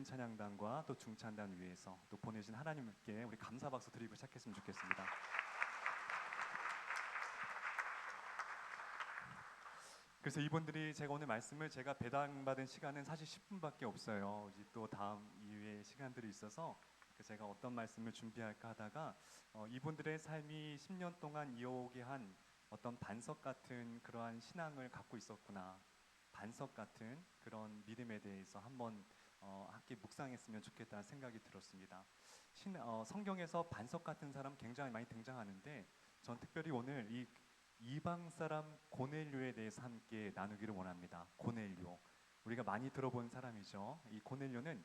찬양단과 또 중찬단 위에서 또 보내신 하나님께 우리 감사 박수 드리고 시작했으면 좋겠습니다. 그래서 이분들이 제가 오늘 말씀을 제가 배당받은 시간은 사실 10분밖에 없어요. 이제 또 다음 이후에 시간들이 있어서 제가 어떤 말씀을 준비할까 하다가 이분들의 삶이 10년 동안 이어오게 한 어떤 반석 같은 그러한 신앙을 갖고 있었구나, 반석 같은 그런 믿음에 대해서 한번 함께 묵상했으면 좋겠다는 생각이 들었습니다. 성경에서 반석 같은 사람 굉장히 많이 등장하는데 전 특별히 오늘 이 이방 사람 고넬료에 대해서 함께 나누기를 원합니다. 고넬료, 우리가 많이 들어본 사람이죠. 이 고넬료는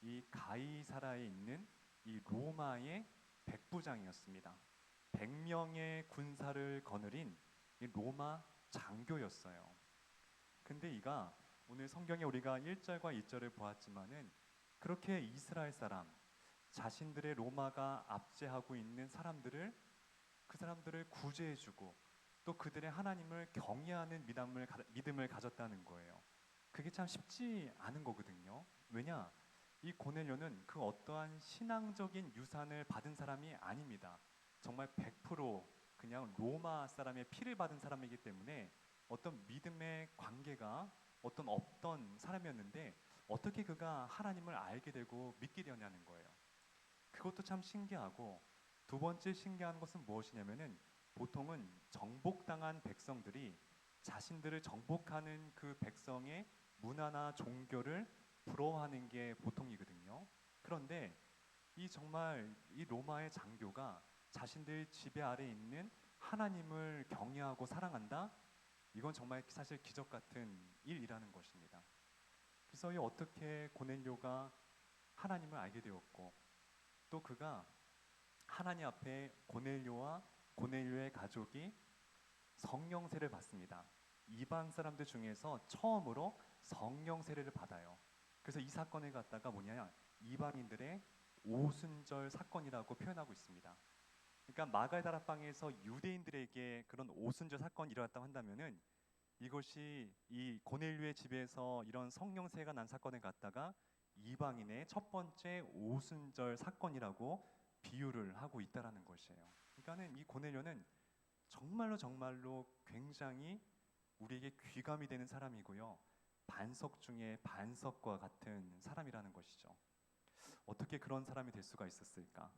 이 가이사라에 있는 이 로마의 백부장이었습니다. 100명의 군사를 거느린 이 로마 장교였어요. 근데 이가 오늘 성경에 우리가 1절과 2절을 보았지만은 그렇게 이스라엘 사람, 자신들의 로마가 압제하고 있는 사람들을, 그 사람들을 구제해주고 또 그들의 하나님을 경외하는 믿음을 가졌다는 거예요. 그게 참 쉽지 않은 거거든요. 왜냐? 이 고넬료는 그 어떠한 신앙적인 유산을 받은 사람이 아닙니다. 정말 100% 그냥 로마 사람의 피를 받은 사람이기 때문에 어떤 믿음의 관계가 없던 사람이었는데 어떻게 그가 하나님을 알게 되고 믿게 되었냐는 거예요. 그것도 참 신기하고, 두 번째 신기한 것은 무엇이냐면은 보통은 정복당한 백성들이 자신들을 정복하는 그 백성의 문화나 종교를 부러워하는 게 보통이거든요. 그런데 정말 이 로마의 장교가 자신들 지배 아래 있는 하나님을 경외하고 사랑한다? 이건 정말 사실 기적 같은 일이라는 것입니다. 그래서 어떻게 고넬료가 하나님을 알게 되었고, 또 그가 하나님 앞에 고넬료와 고넬료의 가족이 성령 세례를 받습니다. 이방 사람들 중에서 처음으로 성령 세례를 받아요. 그래서 이 사건을 갖다가 뭐냐, 이방인들의 오순절 사건이라고 표현하고 있습니다. 그러니까 마가다락방에서 유대인들에게 그런 오순절 사건이 일어났다고 한다면은 이것이 이 고넬료의 집에서 이런 성령 세례가 난 사건을 갖다가 이방인의 첫 번째 오순절 사건이라고 비유를 하고 있다라는 것이에요. 그러니까는 이 고넬료는 정말로 굉장히 우리에게 귀감이 되는 사람이고요, 반석 중에 반석과 같은 사람이라는 것이죠. 어떻게 그런 사람이 될 수가 있었을까?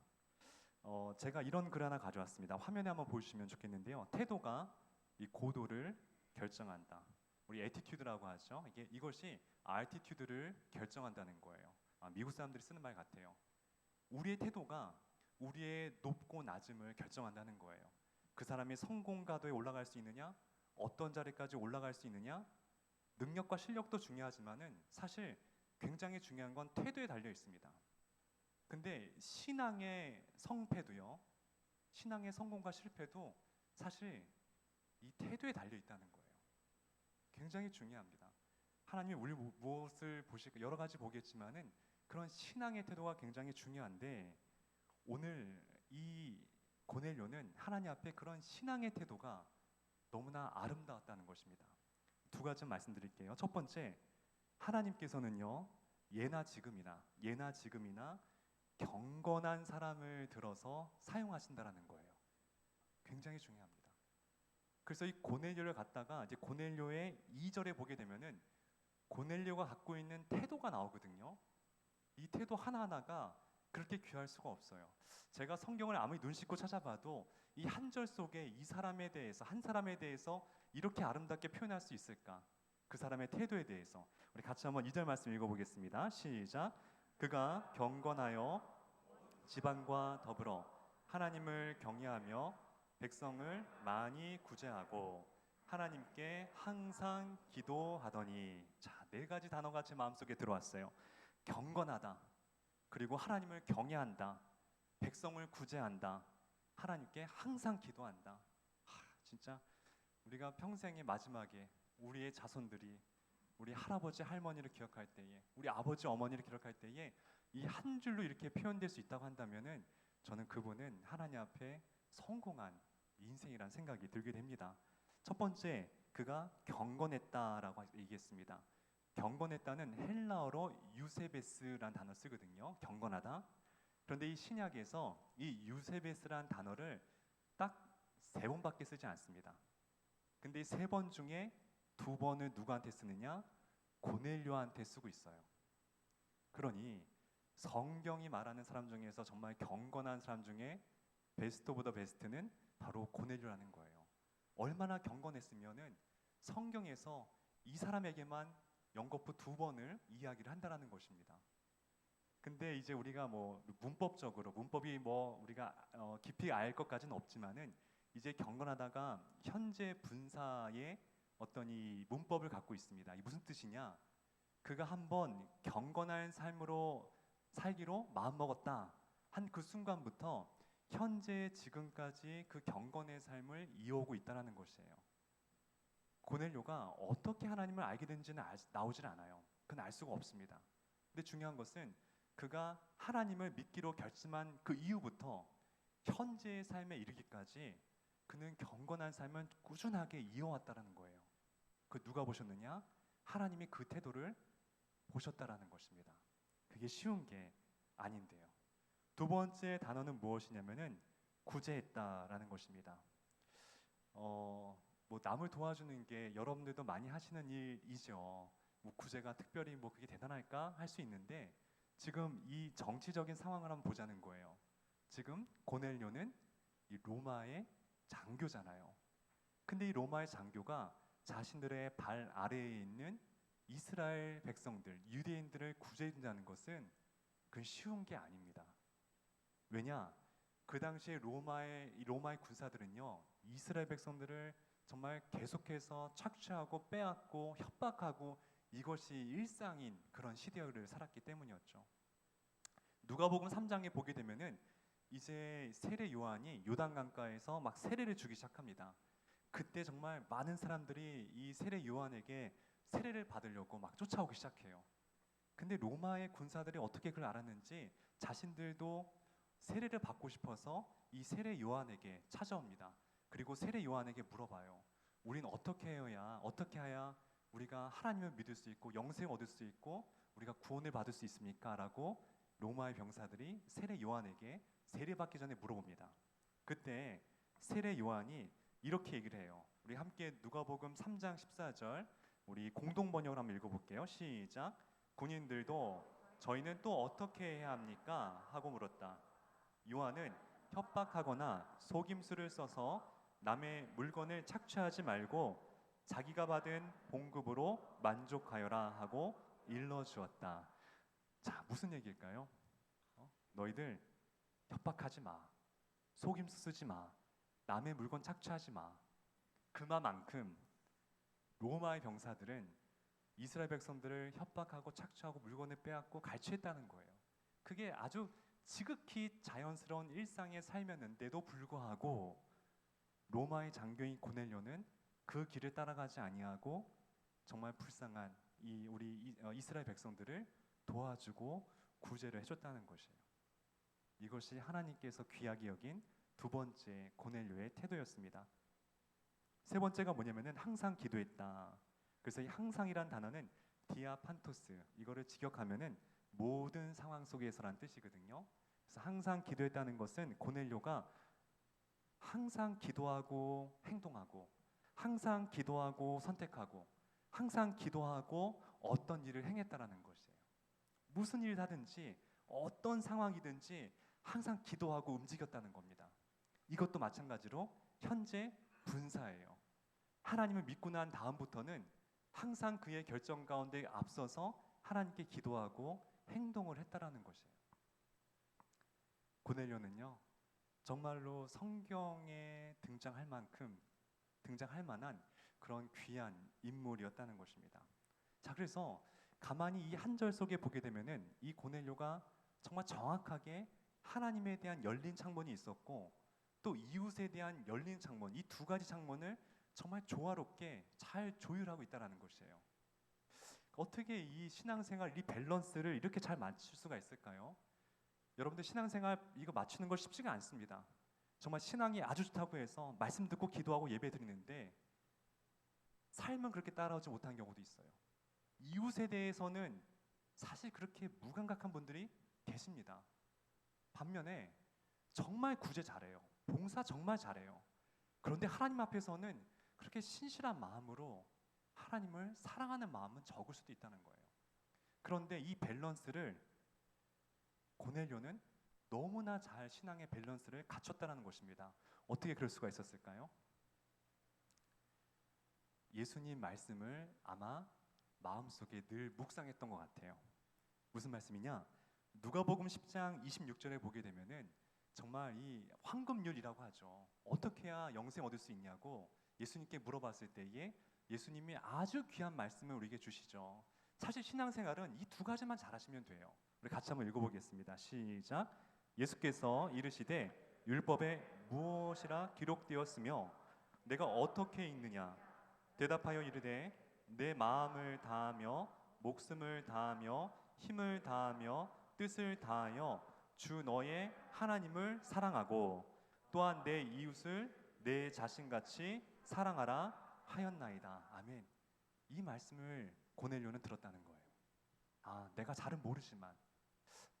제가 이런 글 하나 가져왔습니다. 화면에 한번 보시면 좋겠는데요. 태도가 이 고도를 결정한다. 우리 에티튜드라고 하죠. 이것이 알티튜드를 결정한다는 거예요. 미국 사람들이 쓰는 말 같아요. 우리의 태도가 우리의 높고 낮음을 결정한다는 거예요. 그 사람이 성공 가도에 올라갈 수 있느냐, 어떤 자리까지 올라갈 수 있느냐, 능력과 실력도 중요하지만은 사실 굉장히 중요한 건 태도에 달려 있습니다. 근데 신앙의 성패도요, 신앙의 성공과 실패도 사실 이 태도에 달려 있다는 거예요. 굉장히 중요합니다. 하나님이 우리 무엇을 보실까, 여러 가지 보겠지만은 그런 신앙의 태도가 굉장히 중요한데, 오늘 이 고넬료는 하나님 앞에 그런 신앙의 태도가 너무나 아름다웠다는 것입니다. 두 가지 말씀드릴게요. 첫 번째, 하나님께서는요, 예나 지금이나 경건한 사람을 들어서 사용하신다라는 거예요. 굉장히 중요합니다. 그래서 이 고넬료를 갖다가 이제 고넬료의 2절에 보게 되면은 고넬료가 갖고 있는 태도가 나오거든요. 이 태도 하나하나가 그렇게 귀할 수가 없어요. 제가 성경을 아무리 눈 씻고 찾아봐도 이 한 절 속에 이 사람에 대해서, 한 사람에 대해서 이렇게 아름답게 표현할 수 있을까? 그 사람의 태도에 대해서 우리 같이 한번 2절 말씀 읽어보겠습니다. 시작. 그가 경건하여 지방과 더불어 하나님을 경외하며 백성을 많이 구제하고 하나님께 항상 기도하더니, 자, 네 가지 단어가 제 마음속에 들어왔어요. 경건하다, 그리고 하나님을 경외한다, 백성을 구제한다, 하나님께 항상 기도한다. 진짜 우리가 평생의 마지막에 우리의 자손들이 우리 할아버지 할머니를 기억할 때에, 우리 아버지 어머니를 기억할 때에 이 한 줄로 이렇게 표현될 수 있다고 한다면은 저는 그분은 하나님 앞에 성공한 인생이라는 생각이 들게 됩니다. 첫 번째, 그가 경건했다라고 얘기했습니다. 경건했다는 헬라어로 유세베스란 단어 쓰거든요. 경건하다. 그런데 이 신약에서 이 유세베스란 단어를 딱 3번밖에 쓰지 않습니다. 근데 이 3번 중에 2번을 누구한테 쓰느냐? 고넬료한테 쓰고 있어요. 그러니 성경이 말하는 사람 중에서 정말 경건한 사람 중에 베스트 오브 더 베스트는 바로 고넬료라는 거예요. 얼마나 경건했으면은 성경에서 이 사람에게만 연거푸 2번을 이야기를 한다라는 것입니다. 근데 이제 우리가 뭐 문법적으로 문법이 뭐 우리가 깊이 알 것까지는 없지만은 이제 경건하다가 현재 분사의 어떤 이 문법을 갖고 있습니다. 이 무슨 뜻이냐? 그가 한번 경건한 삶으로 살기로 마음먹었다 한 그 순간부터 현재 지금까지 그 경건의 삶을 이어오고 있다는 것이에요. 고넬료가 어떻게 하나님을 알게 된지는 나오질 않아요. 그건 알 수가 없습니다. 근데 중요한 것은 그가 하나님을 믿기로 결심한 그 이후부터 현재의 삶에 이르기까지 그는 경건한 삶을 꾸준하게 이어왔다는 거예요. 그 누가 보셨느냐? 하나님이 그 태도를 보셨다라는 것입니다. 그게 쉬운 게 아닌데요. 2번째 단어는 무엇이냐면은 구제했다라는 것입니다. 뭐 남을 도와주는 게 여러분들도 많이 하시는 일이죠. 뭐 구제가 특별히 뭐 그게 대단할까 할 수 있는데 지금 이 정치적인 상황을 한번 보자는 거예요. 지금 고넬료는 이 로마의 장교잖아요. 근데 이 로마의 장교가 자신들의 발 아래에 있는 이스라엘 백성들, 유대인들을 구제해준다는 것은 그건 쉬운 게 아닙니다. 왜냐? 그 당시에 로마의 군사들은요, 이스라엘 백성들을 정말 계속해서 착취하고 빼앗고 협박하고 이것이 일상인 그런 시대를 살았기 때문이었죠. 누가복음 3장에 보게 되면은 이제 세례 요한이 요단강가에서 막 세례를 주기 시작합니다. 그때 정말 많은 사람들이 이 세례 요한에게 세례를 받으려고 막 쫓아오기 시작해요. 근데 로마의 군사들이 어떻게 그걸 알았는지 자신들도 세례를 받고 싶어서 이 세례 요한에게 찾아옵니다. 그리고 세례 요한에게 물어봐요. 우리는 어떻게 해야 우리가 하나님을 믿을 수 있고 영생을 얻을 수 있고 우리가 구원을 받을 수 있습니까? 라고 로마의 병사들이 세례 요한에게 세례받기 전에 물어봅니다. 그때 세례 요한이 이렇게 얘기를 해요. 우리 함께 누가복음 3장 14절 우리 공동 번역을 한번 읽어볼게요. 시작. 군인들도 저희는 또 어떻게 해야 합니까? 하고 물었다. 요한은 협박하거나 속임수를 써서 남의 물건을 착취하지 말고 자기가 받은 봉급으로 만족하여라 하고 일러주었다. 자, 무슨 얘기일까요? 너희들 협박하지 마. 속임수 쓰지 마. 남의 물건 착취하지 마. 그만큼 로마의 병사들은 이스라엘 백성들을 협박하고 착취하고 물건을 빼앗고 갈취했다는 거예요. 그게 아주 지극히 자연스러운 일상의 삶이었는데도 불구하고 로마의 장교인 고넬료는 그 길을 따라가지 아니하고 정말 불쌍한 우리 이스라엘 백성들을 도와주고 구제를 해줬다는 것이에요. 이것이 하나님께서 귀하게 여긴 2번째 고넬료의 태도였습니다. 3번째가 뭐냐면은 항상 기도했다. 그래서 이 항상이란 단어는 디아판토스, 이거를 직역하면은 모든 상황 속에서란 뜻이거든요. 그래서 항상 기도했다는 것은 고넬료가 항상 기도하고 행동하고 항상 기도하고 선택하고 항상 기도하고 어떤 일을 행했다라는 것이에요. 무슨 일을 하든지 어떤 상황이든지 항상 기도하고 움직였다는 겁니다. 이것도 마찬가지로 현재 분사예요. 하나님을 믿고 난 다음부터는 항상 그의 결정 가운데 앞서서 하나님께 기도하고 행동을 했다라는 것이에요. 고넬료는요, 정말로 성경에 등장할 만한 그런 귀한 인물이었다는 것입니다. 자, 그래서 가만히 이 한 절 속에 보게 되면은 이 고넬료가 정말 정확하게 하나님에 대한 열린 창문이 있었고 또 이웃에 대한 열린 창문, 이 2가지 창문을 정말 조화롭게 잘 조율하고 있다는 것이에요. 어떻게 이 신앙생활 이 밸런스를 이렇게 잘 맞출 수가 있을까요? 여러분들 신앙생활 이거 맞추는 걸 쉽지가 않습니다. 정말 신앙이 아주 좋다고 해서 말씀 듣고 기도하고 예배 드리는데 삶은 그렇게 따라오지 못한 경우도 있어요. 이웃에 대해서는 사실 그렇게 무감각한 분들이 계십니다. 반면에 정말 구제 잘해요. 봉사 정말 잘해요. 그런데 하나님 앞에서는 그렇게 신실한 마음으로 하나님을 사랑하는 마음은 적을 수도 있다는 거예요. 그런데 이 밸런스를 고넬료는 너무나 잘 신앙의 밸런스를 갖췄다는 것입니다. 어떻게 그럴 수가 있었을까요? 예수님 말씀을 아마 마음속에 늘 묵상했던 것 같아요. 무슨 말씀이냐? 누가복음 10장 26절에 보게 되면은 정말 이 황금률이라고 하죠. 어떻게 해야 영생 얻을 수 있냐고 예수님께 물어봤을 때에 예수님이 아주 귀한 말씀을 우리에게 주시죠. 사실 신앙생활은 이 두 가지만 잘하시면 돼요. 우리 같이 한번 읽어보겠습니다. 시작. 예수께서 이르시되 율법에 무엇이라 기록되었으며 내가 어떻게 읽느냐? 대답하여 이르되 내 마음을 다하며 목숨을 다하며 힘을 다하며 뜻을 다하여 주 너의 하나님을 사랑하고 또한 내 이웃을 내 자신같이 사랑하라 하였나이다. 아멘. 이 말씀을 고넬료는 들었다는 거예요. 아, 내가 잘은 모르지만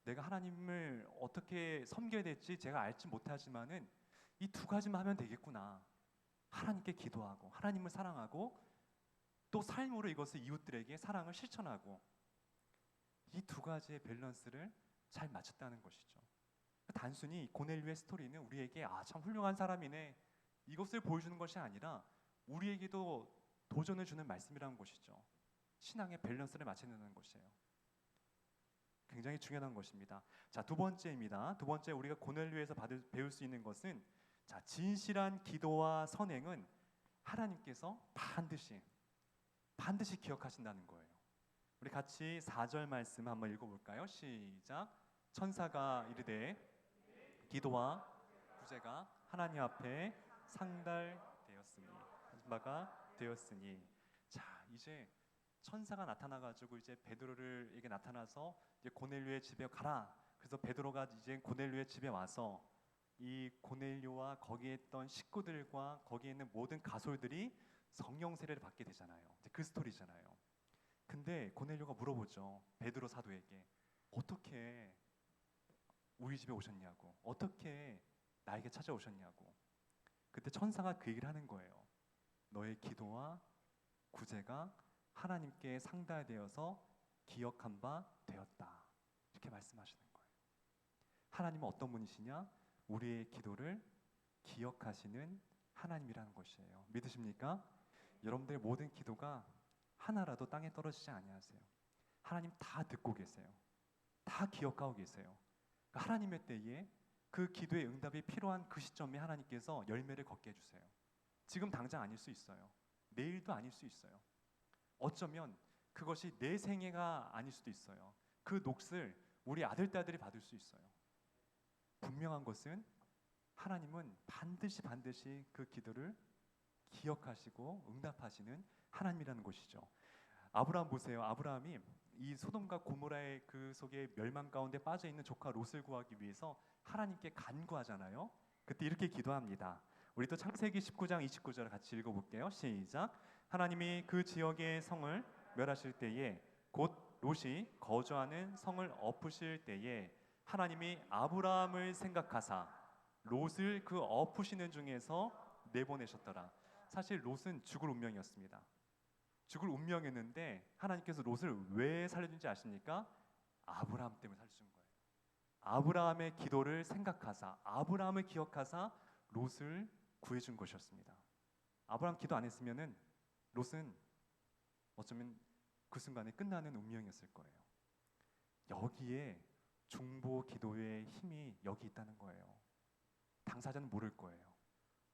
내가 하나님을 어떻게 섬겨야 될지 제가 알지 못하지만은 이 두 가지만 하면 되겠구나. 하나님께 기도하고 하나님을 사랑하고 또 삶으로 이것을 이웃들에게 사랑을 실천하고 이 두 가지의 밸런스를 잘 맞췄다는 것이죠. 단순히 고넬료의 스토리는 우리에게 아, 참 훌륭한 사람이네 이것을 보여주는 것이 아니라 우리에게도 도전을 주는 말씀이라는 것이죠. 신앙의 밸런스를 맞추는 것이에요. 굉장히 중요한 것입니다. 자, 두 번째입니다. 두 번째 우리가 고넬료에서 배울 수 있는 것은 자, 진실한 기도와 선행은 하나님께서 반드시 기억하신다는 거예요. 우리 같이 4절 말씀 한번 읽어볼까요? 시작. 천사가 이르되 기도와 구제가 하나님 앞에 상달되었으니 바가 되었으니. 자, 이제 천사가 나타나가지고 이제 베드로에게 나타나서 이제 고넬료의 집에 가라. 그래서 베드로가 이제 고넬료의 집에 와서 이 고넬료와 거기에 있던 식구들과 거기에 있는 모든 가솔들이 성령 세례를 받게 되잖아요. 이제 그 스토리잖아요. 근데 고넬료가 물어보죠. 베드로 사도에게 어떻게 우리 집에 오셨냐고, 어떻게 나에게 찾아오셨냐고. 그때 천사가 그 얘기를 하는 거예요. 너의 기도와 구제가 하나님께 상달되어서 기억한 바 되었다. 이렇게 말씀하시는 거예요. 하나님은 어떤 분이시냐? 우리의 기도를 기억하시는 하나님이라는 것이에요. 믿으십니까? 여러분들의 모든 기도가 하나라도 땅에 떨어지지 아니하세요. 하나님 다 듣고 계세요. 다 기억하고 계세요. 하나님의 때에 그 기도의 응답이 필요한 그 시점에 하나님께서 열매를 걷게 해주세요. 지금 당장 아닐 수 있어요. 내일도 아닐 수 있어요. 어쩌면 그것이 내 생애가 아닐 수도 있어요. 그 몫을 우리 아들딸들이 받을 수 있어요. 분명한 것은 하나님은 반드시 그 기도를 기억하시고 응답하시는 하나님이라는 것이죠. 아브라함 보세요. 아브라함이 이 소돔과 고모라의 그 속에 멸망 가운데 빠져 있는 조카 롯을 구하기 위해서 하나님께 간구하잖아요. 그때 이렇게 기도합니다. 우리 또 창세기 19장 29절 같이 읽어볼게요. 시작. 하나님이 그 지역의 성을 멸하실 때에 곧 롯이 거주하는 성을 엎으실 때에 하나님이 아브라함을 생각하사 롯을 그 엎으시는 중에서 내보내셨더라. 사실 롯은 죽을 운명이었습니다. 죽을 운명이었는데 하나님께서 롯을 왜 살려준지 아십니까? 아브라함 때문에 살려준 거예요. 아브라함의 기도를 생각하사 아브라함을 기억하사 롯을 구해준 것이었습니다. 아브라함 기도 안 했으면은 롯은 어쩌면 그 순간에 끝나는 운명이었을 거예요. 여기에 중보 기도의 힘이 여기 있다는 거예요. 당사자는 모를 거예요.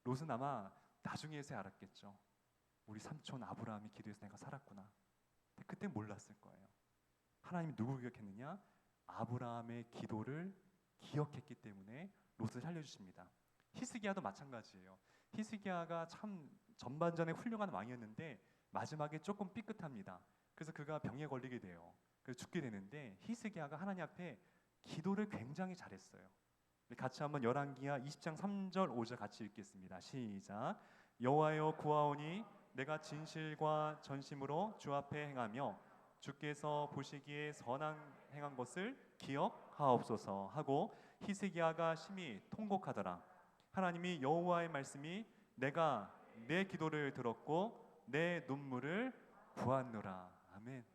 롯은 아마 나중에서야 알았겠죠. 우리 삼촌 아브라함이 기도해서 내가 살았구나. 근데 그때 몰랐을 거예요. 하나님이 누구 기억했느냐? 아브라함의 기도를 기억했기 때문에 롯을 살려주십니다. 히스기야도 마찬가지예요. 히스기야가 참 전반전에 훌륭한 왕이었는데 마지막에 조금 삐끗합니다. 그래서 그가 병에 걸리게 돼요. 그래서 죽게 되는데 히스기야가 하나님 앞에 기도를 굉장히 잘했어요. 같이 한번 열왕기하 20장 3절 5절 같이 읽겠습니다. 시작. 여호와여 구하오니 내가 진실과 전심으로 주 앞에 행하며 주께서 보시기에 선한 행한 것을 기억하옵소서 하고 히스기야가 심히 통곡하더라. 하나님이 여호와의 말씀이 내가 내 기도를 들었고 내 눈물을 보았노라. 아멘.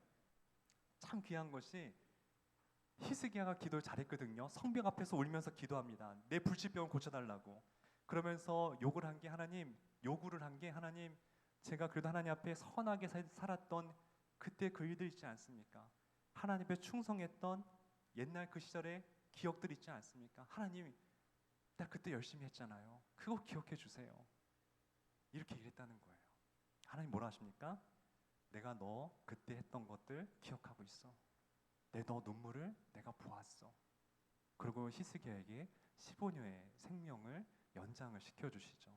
참 귀한 것이 히스기야가 기도를 잘했거든요. 성벽 앞에서 울면서 기도합니다. 내 불치병을 고쳐달라고. 그러면서 욕을 한 게 하나님, 요구를 한 게 하나님, 제가 그래도 하나님 앞에 선하게 살았던 그때 그 일들 있지 않습니까? 하나님 앞에 충성했던 옛날 그 시절의 기억들 있지 않습니까? 하나님, 나 그때 열심히 했잖아요. 그거 기억해 주세요. 이렇게 얘기했다는 거예요. 하나님 뭐라 하십니까? 내가 너 그때 했던 것들 기억하고 있어. 내 너 눈물을 내가 보았어. 그리고 히스기야에게 15년의 생명을 연장을 시켜주시죠.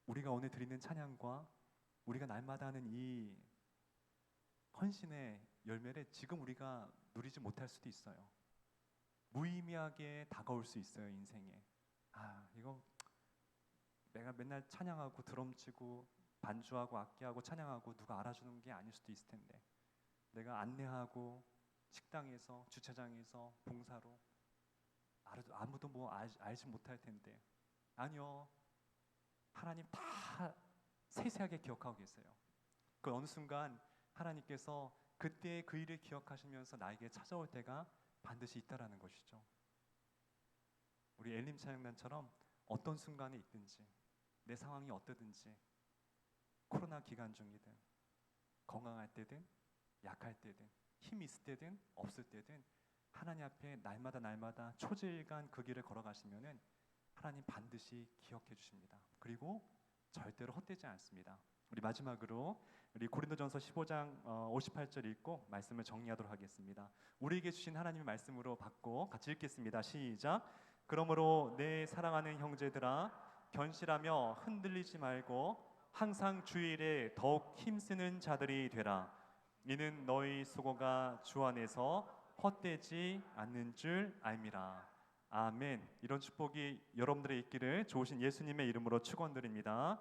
우리가 오늘 드리는 찬양과 우리가 날마다 하는 이 헌신의 열매를 지금 우리가 누리지 못할 수도 있어요. 무의미하게 다가올 수 있어요. 인생에. 이거 내가 맨날 찬양하고 드럼 치고 반주하고 악기하고 찬양하고 누가 알아주는 게 아닐 수도 있을 텐데, 내가 안내하고 식당에서 주차장에서 봉사로 아무도 뭐 알지 못할 텐데, 아니요, 하나님 다 세세하게 기억하고 계세요. 그 어느 순간 하나님께서 그때의 그 일을 기억하시면서 나에게 찾아올 때가 반드시 있다라는 것이죠. 우리 엘림 찬양단처럼 어떤 순간에 있든지, 내 상황이 어떠든지, 코로나 기간 중이든 건강할 때든 약할 때든 힘이 있을 때든 없을 때든 하나님 앞에 날마다 초질간 그 길을 걸어가시면은 하나님 반드시 기억해 주십니다. 그리고 절대로 헛되지 않습니다. 우리 마지막으로 우리 고린도전서 15장 58절 읽고 말씀을 정리하도록 하겠습니다. 우리에게 주신 하나님의 말씀으로 받고 같이 읽겠습니다. 시작. 그러므로 내 사랑하는 형제들아, 견실하며 흔들리지 말고 항상 주일에 더욱 힘쓰는 자들이 되라. 이는 너희 수고가 주 안에서 헛되지 않는 줄 알미라. 아멘. 이런 축복이 여러분들의 있기를 좋으신 예수님의 이름으로 축원드립니다.